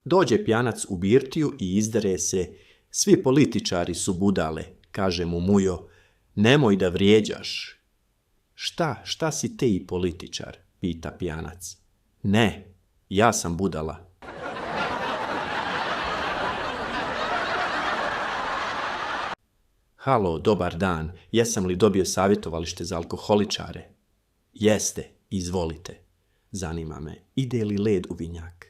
Dođe pijanac u birtiju i izdere se: svi političari su budale, kaže mu Mujo, nemoj da vrijeđaš. Šta si te i političar, pita pijanac. Ne, ja sam budala. Halo, dobar dan, jesam li dobio savjetovalište za alkoholičare? Jeste, izvolite. Zanima me, ide li led u vinjak?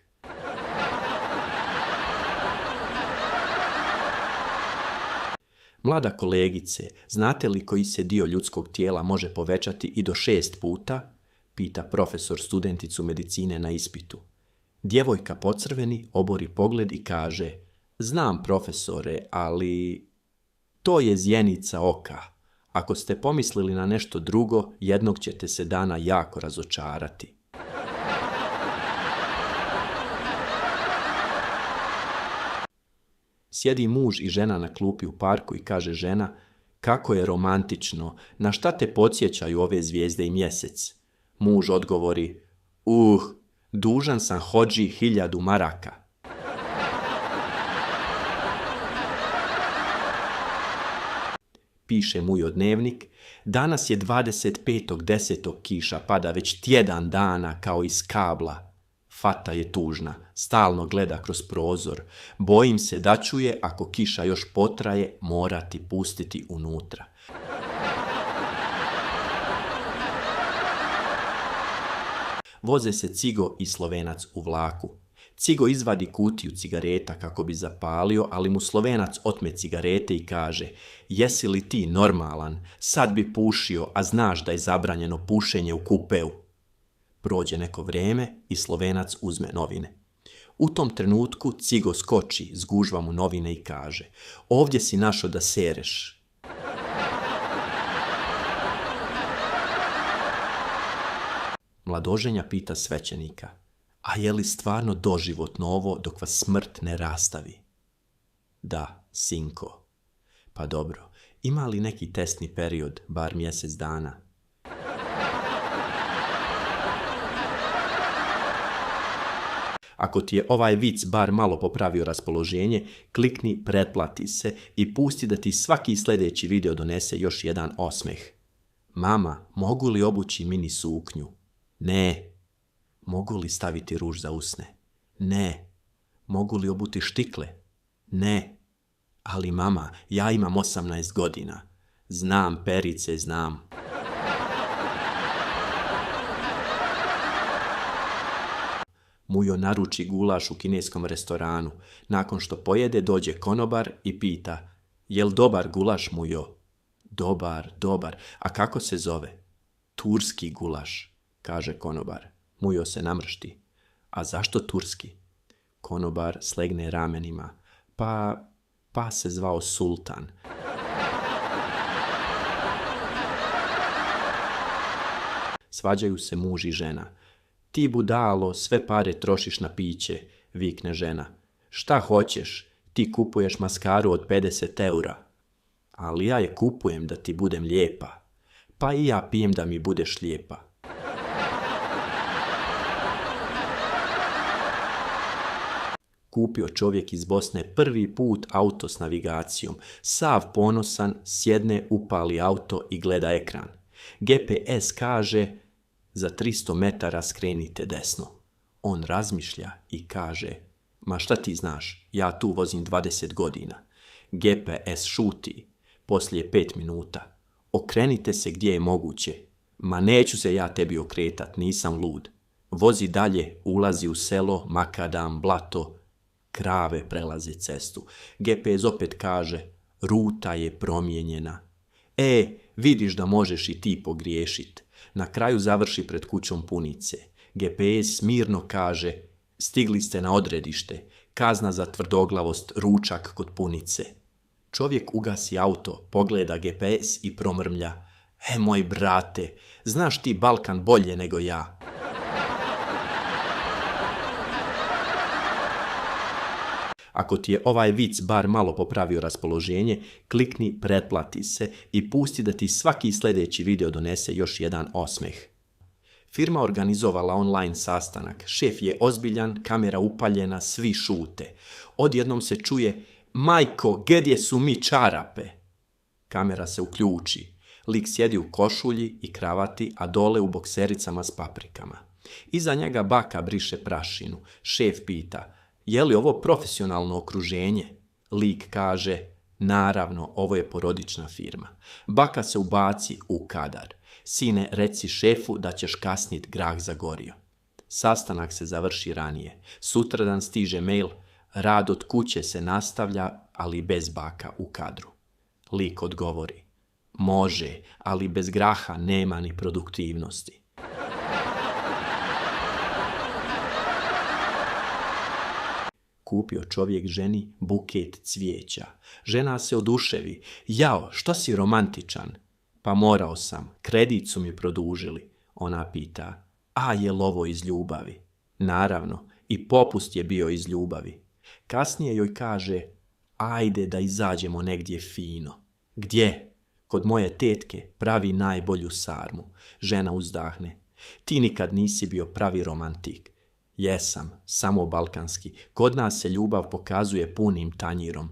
Mlada kolegice, znate li koji se dio ljudskog tijela može povećati i do 6 puta? Pita profesor studenticu medicine na ispitu. Djevojka pocrveni, obori pogled i kaže: znam, profesore, ali to je zjenica oka. Ako ste pomislili na nešto drugo, jednog ćete se dana jako razočarati. Sjedi muž i žena na klupi u parku i kaže žena: kako je romantično, na šta te podsjećaju ove zvijezde i mjesec? Muž odgovori: dužan sam hodži 1000 maraka. Piše Mujo dnevnik: danas je 25.10. kiša pada već tjedan dana kao iz kabla. Fata je tužna, stalno gleda kroz prozor. Bojim se da ću je, ako kiša još potraje, morati pustiti unutra. Voze se Cigo i Slovenac u vlaku. Cigo izvadi kutiju cigareta kako bi zapalio, ali mu Slovenac otme cigarete i kaže: jesi li ti normalan? Sad bi pušio, a znaš da je zabranjeno pušenje u kupeu. Prođe neko vrijeme i Slovenac uzme novine. U tom trenutku Cigo skoči, zgužva mu novine i kaže: ovdje si našo da sereš. Mladoženja pita svećenika: a je li stvarno doživotno ovo dok vas smrt ne rastavi? Da, sinko. Pa dobro, ima li neki testni period, bar mjesec dana? Ako ti je ovaj vic bar malo popravio raspoloženje, klikni pretplati se i pusti da ti svaki sljedeći video donese još jedan osmeh. Mama, mogu li obući mini suknju? Ne. Mogu li staviti ruž za usne? Ne. Mogu li obuti štikle? Ne. Ali mama, ja imam 18 godina. Znam, Perice, znam. Mujo naruči gulaš u kineskom restoranu. Nakon što pojede, dođe konobar i pita: jel dobar gulaš, Mujo? Dobar. A kako se zove? Turski gulaš, kaže konobar. Mujo se namršti. A zašto turski? Konobar slegne ramenima. Pa se zvao Sultan. Svađaju se muž i žena. Ti budalo, sve pare trošiš na piće, vikne žena. Šta hoćeš? Ti kupuješ maskaru od 50 eura. Ali ja je kupujem da ti budem lijepa. Pa i ja pijem da mi budeš lijepa. Kupio čovjek iz Bosne prvi put auto s navigacijom. Sav ponosan, sjedne, upali auto i gleda ekran. GPS kaže: za 300 metara skrenite desno. On razmišlja i kaže: ma šta ti znaš, ja tu vozim 20 godina. GPS šuti. Poslije 5 minuta. Okrenite se gdje je moguće. Ma neću se ja tebi okretat, nisam lud. Vozi dalje, ulazi u selo, makadam, blato. Krave prelaze cestu. GPS opet kaže: ruta je promijenjena. Vidiš da možeš i ti pogriješit. Na kraju završi pred kućom punice. GPS mirno kaže: stigli ste na odredište. Kazna za tvrdoglavost, ručak kod punice. Čovjek ugasi auto, pogleda GPS i promrmlja: moj brate, znaš ti Balkan bolje nego ja. Ako ti je ovaj vic bar malo popravio raspoloženje, klikni pretplati se i pusti da ti svaki sljedeći video donese još jedan osmeh. Firma organizovala online sastanak. Šef je ozbiljan, kamera upaljena, svi šute. Odjednom se čuje: "Majko, gdje su mi čarape?" Kamera se uključi. Lik sjedi u košulji i kravati, a dole u boksericama s paprikama. Iza njega baka briše prašinu. Šef pita: "Je li ovo profesionalno okruženje?" Lik kaže: "Naravno, ovo je porodična firma." Baka se ubaci u kadar. "Sine, reci šefu da ćeš kasnit, grah zagorio." Sastanak se završi ranije. Sutradan stiže mail: "Rad od kuće se nastavlja, ali bez baka u kadru." Lik odgovori: "Može, ali bez graha nema ni produktivnosti." Kupio čovjek ženi buket cvijeća. Žena se oduševi: "Jao, što si romantičan?" "Pa morao sam, kredit su mi produžili." Ona pita: "A je li ovo iz ljubavi?" "Naravno, i popust je bio iz ljubavi." Kasnije joj kaže: "Ajde da izađemo negdje fino." "Gdje?" "Kod moje tetke, pravi najbolju sarmu." Žena uzdahne: "Ti nikad nisi bio pravi romantik." "Jesam, samo balkanski. Kod nas se ljubav pokazuje punim tanjirom."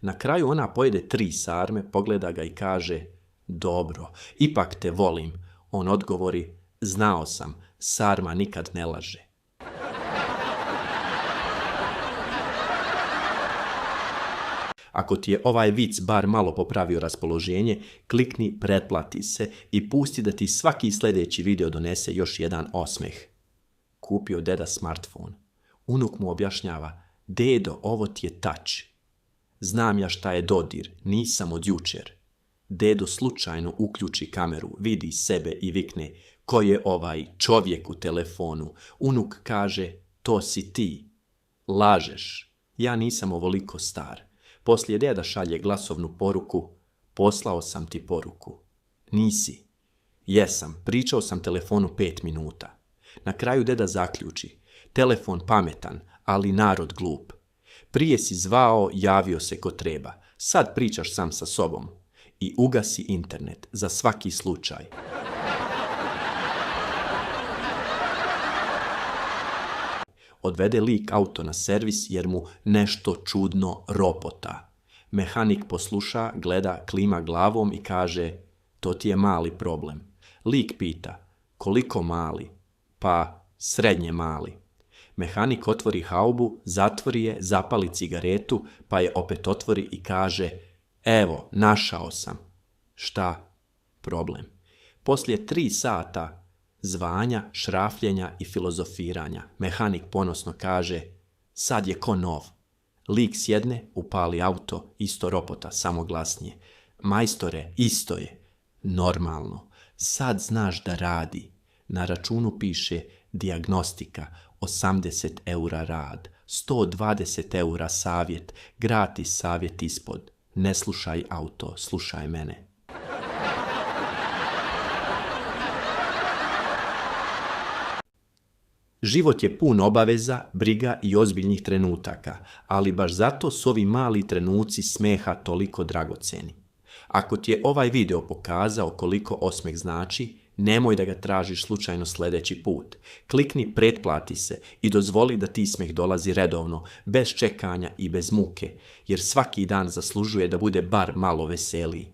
Na kraju ona pojede 3 sarme, pogleda ga i kaže: "Dobro, ipak te volim." On odgovori: "Znao sam, sarma nikad ne laže." Ako ti je ovaj vic bar malo popravio raspoloženje, klikni pretplati se i pusti da ti svaki sljedeći video donese još jedan osmeh. Kupio deda smartphone. Unuk mu objašnjava: "Dedo, ovo ti je touch." "Znam ja šta je dodir, nisam od jučer." Dedo slučajno uključi kameru, vidi sebe i vikne: "Ko je ovaj čovjek u telefonu?" Unuk kaže: "To si ti." "Lažeš, ja nisam ovoliko star." Poslije deda šalje glasovnu poruku: "Poslao sam ti poruku." "Nisi." "Jesam, pričao sam telefonu 5 minuta." Na kraju deda zaključi: "Telefon pametan, ali narod glup. Prije si zvao, javio se ko treba. Sad pričaš sam sa sobom." I ugasi internet za svaki slučaj. Odvede lik auto na servis jer mu nešto čudno ropota. Mehanik posluša, gleda, klima glavom i kaže: "To ti je mali problem." Lik pita: "Koliko mali?" "Pa, srednje mali." Mehanik otvori haubu, zatvori je, zapali cigaretu, pa je opet otvori i kaže: "Evo, našao sam." "Šta?" "Problem." Poslije 3 sata zvanja, šrafljenja i filozofiranja, mehanik ponosno kaže: "Sad je ko nov." Lik sjedne, upali auto, isto ropota, samo glasnije: "Majstore, isto je." "Normalno, sad znaš da radi." Na računu piše: "Dijagnostika, 80 € rad, 120 € savjet, gratis savjet ispod. Ne slušaj auto, slušaj mene." Život je pun obaveza, briga i ozbiljnih trenutaka, ali baš zato su ovi mali trenuci smeha toliko dragoceni. Ako ti je ovaj video pokazao koliko osmeh znači, nemoj da ga tražiš slučajno sljedeći put. Klikni pretplati se i dozvoli da ti smeh dolazi redovno, bez čekanja i bez muke, jer svaki dan zaslužuje da bude bar malo veseliji.